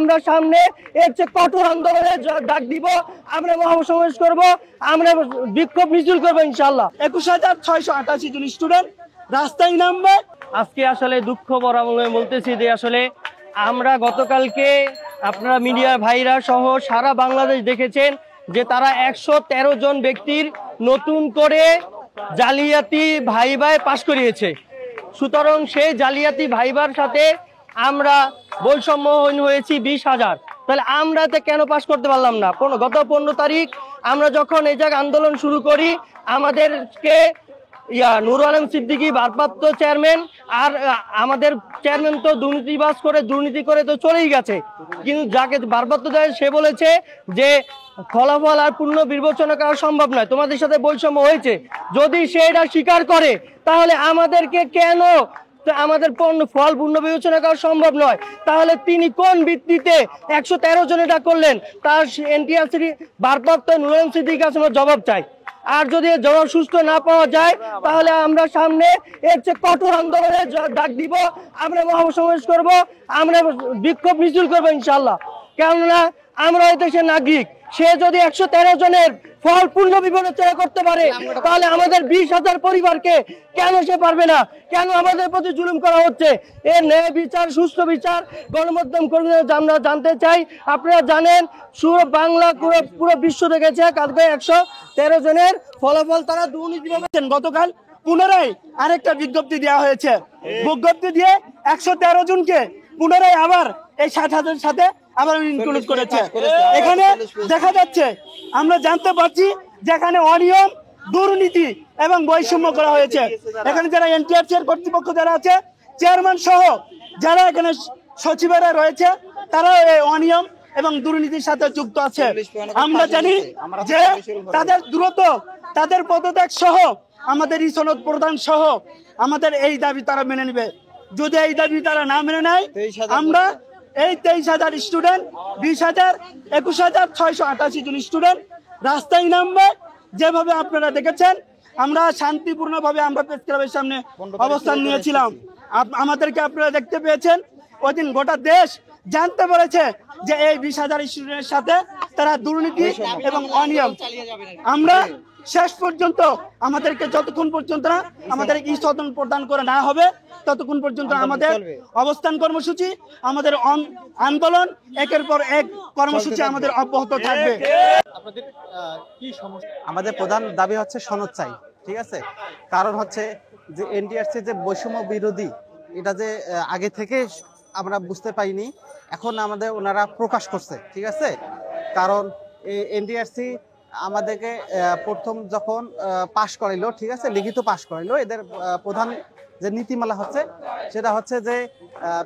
আমরা সামনে এর চেয়ে কঠোর আন্দোলনের ডাক দিব, আমরা মহাসমাবেশ করব, আমরা বিক্ষোভ মিছিল করবো ইনশাল্লাহ। 21,688 জন স্টুডেন্ট রাস্তায় নামবে। আজকে আসলে দুঃখ বরাবর বলতেছি যে আসলে আমরা গতকালকে আপনারা মিডিয়া ভাইরা সহ সারা বাংলাদেশ দেখেছেন যে তারা 113 জন ব্যক্তির নতুন করে জালিয়াতি ভাইভায় পাশ করিয়েছে। সুতরাং সেই জালিয়াতি ভাইবার সাথে আমরা বৈষম্যহীন হয়েছি 20,000। তাহলে আমরা এতে কেন পাশ করতে পারলাম না? গত 15 তারিখ আমরা যখন এই জায়গায় আন্দোলন শুরু করি, আমাদেরকে নুর আলম সিদ্দিকী ভারপ্রাপ্ত চেয়ারম্যান আর আমাদের চেয়ারম্যান তো দুর্নীতি করে তো চলেই গেছে, কিন্তু যাকে ভারপ্রাপ্ত চেয়ারম্যান সে বলেছে যে ফলাফল আর পূর্ণ বিবেচনা করা সম্ভব নয়, তোমাদের সাথে বৈষম্য হয়েছে। যদি সে এটা স্বীকার করে তাহলে আমাদেরকে কেন আমাদের ফল পূর্ণ বিবেচনা করা সম্ভব নয়? তাহলে তিনি কোন ভিত্তিতে 113 জন এটা করলেন? তার এনটিআরসি ভারপ্রাপ্ত নুর আলম সিদ্দিকীর কাছে জবাব চাই। আর যদি জবাব সুস্থ না পাওয়া যায় তাহলে আমরা সামনে এর চেয়ে কঠোর আন্দোলনের ডাক দিব, আমরা মহাসমাবেশ করব, আমরা বিক্ষোভ মিছিল করবো ইনশাল্লাহ। কেননা আমরা এই দেশের নাগরিক, সে যদি 113 জনের ফল পূর্ণ বিবেচনা করতে পারে তাহলে আমাদের 20,000 পরিবারকে কেন সে পারবে না? কেন আমাদের প্রতি জুলুম করা হচ্ছে? এর ন্যায় বিচার, সুস্থ বিচার গণমাধ্যম কর্মীদের আমরা জানতে চাই। আপনারা জানেন পুরো বাংলা পুরো বিশ্ব দেখেছে কালকে 113 জনের ফলাফল তারা দুর্নীতি পাচ্ছেন। গতকাল পুনরায় আরেকটা বিজ্ঞপ্তি দেওয়া হয়েছে, বিজ্ঞপ্তি দিয়ে 113 জনকে পুনরায় আবার এই 60,000 সাথে আবার ইনক্লুড করেছে। এখানে দেখা যাচ্ছে, আমরা জানতে পারছি যেখানে অনিয়ম, দুর্নীতি এবং বৈষম্য করা হয়েছে। এখানে যারা এনটিআরসি এর কর্তৃপক্ষ যারা আছে, চেয়ারম্যান সহ যারা এখানে সচিবেরা রয়েছে, তারা এই অনিয়ম এবং দুর্নীতির সাথে যুক্ত আছে। আমরা জানি যে তাদের দ্রুত তাদের পদত্যাগ সহ আমাদের এই সনদ প্রদান সহ আমাদের এই দাবি তারা মেনে নেবে। যদি এই দাবি তারা না মেনে নেয়, আমরা এই 23,000 স্টুডেন্ট, 20,000, 21,688 জন স্টুডেন্ট রাস্তায় নামবে। যেভাবে আপনারা দেখেছেন, আমরা শান্তিপূর্ণভাবে আমরা প্রেস ক্লাবের সামনে অবস্থান নিয়েছিলাম। আমাদেরকে আপনারা দেখতে পেয়েছেন। ওই দিন গোটা দেশ জানতে পেরেছে যে এই 20,000 স্টুডেন্টের সাথে তারা দুর্নীতি এবং অনিয়ম। আমরা শেষ পর্যন্ত আমাদেরকে যতক্ষণ পর্যন্ত না আমাদের এই সদন প্রদান করে না হবে ততক্ষণ পর্যন্ত আমাদের অবস্থান কর্মসূচি, আমাদের আন্দোলন একের পর এক কর্মসূচি আমাদের অব্যাহত থাকবে। আমাদের প্রধান দাবি হচ্ছে সনদ চাই, ঠিক আছে? কারণ হচ্ছে যে এনটিআরসি যে বৈষম্য বিরোধী, এটা যে আগে থেকে আমরা বুঝতে পাইনি, এখন আমাদের ওনারা প্রকাশ করছে, ঠিক আছে? কারণ এনটিআরসি আমাদেরকে প্রথম যখন পাশ করাইলো, ঠিক আছে, লিখিত পাশ করাইলো, এদের প্রধান যে নীতিমালা হচ্ছে সেটা হচ্ছে যে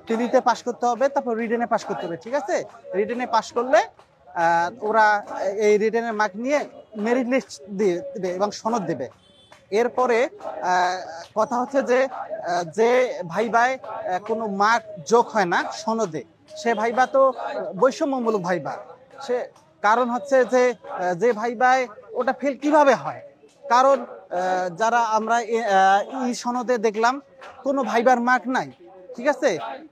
প্রিলিতে পাশ করতে হবে, তারপর রিটেনে পাশ করতে হবে, ঠিক আছে? রিটেনে পাশ করলে ওরা এই রিটেনের মার্ক নিয়ে মেরিট লিস্ট দিয়ে দেবে এবং সনদ দেবে। এরপরে কথা হচ্ছে যে যে ভাইবায় কোনো মার্ক যোগ হয় না সনদে, সে ভাইবা তো বৈষম্যমূলক ভাইবা। সে কারণ হচ্ছে যে যে ভাইবায় ওটা ফেল কিভাবে হয়? কারণ যারা আমরা এই সনদে দেখলাম কোনো ভাইবার মার্ক নাই, ঠিক আছে?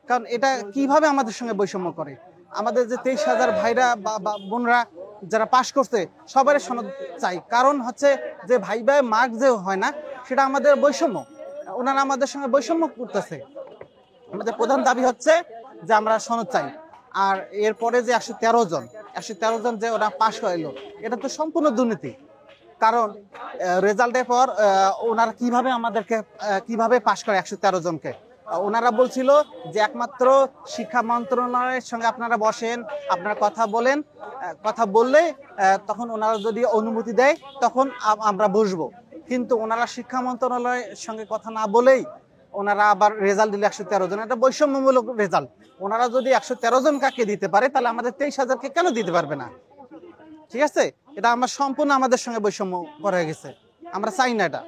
কারণ এটা কিভাবে আমাদের সঙ্গে বৈষম্য করে? আমাদের যে 23,000 ভাইরা বা বোনরা যারা পাশ করছে সবার সনদ চাই। কারণ হচ্ছে যে ভাইবায় মার্ক যে হয় না সেটা আমাদের বৈষম্য, ওনারা আমাদের সঙ্গে বৈষম্য করতেছে। আমাদের প্রধান দাবি হচ্ছে যে আমরা সনদ চাই। আর এরপরে যে 113 জন যে ওরা পাশ করাইলো, এটা তো সম্পূর্ণ দুর্নীতি। কারণ রেজাল্টের পর ওনারা কিভাবে আমাদেরকে কিভাবে পাশ করে 113 জনকে? ওনারা বলছিল যে একমাত্র শিক্ষা মন্ত্রণালয়ের সঙ্গে আপনারা বসেন, আপনারা কথা বলেন, কথা বললে তখন ওনারা যদি অনুমতি দেয় তখন আমরা বসবো। কিন্তু ওনারা শিক্ষা মন্ত্রণালয়ের সঙ্গে কথা না বলেই ওনারা আবার রেজাল্ট দিলে 113 জন, এটা বৈষম্যমূলক রেজাল্ট। ওনারা যদি 113 জন কাকে দিতে পারে তাহলে আমাদের 23,000-কে কেন দিতে পারবে না? ঠিক আছে, এটা আমরা সম্পূর্ণ আমাদের সঙ্গে বৈষম্য করা গেছে, আমরা চাই না এটা।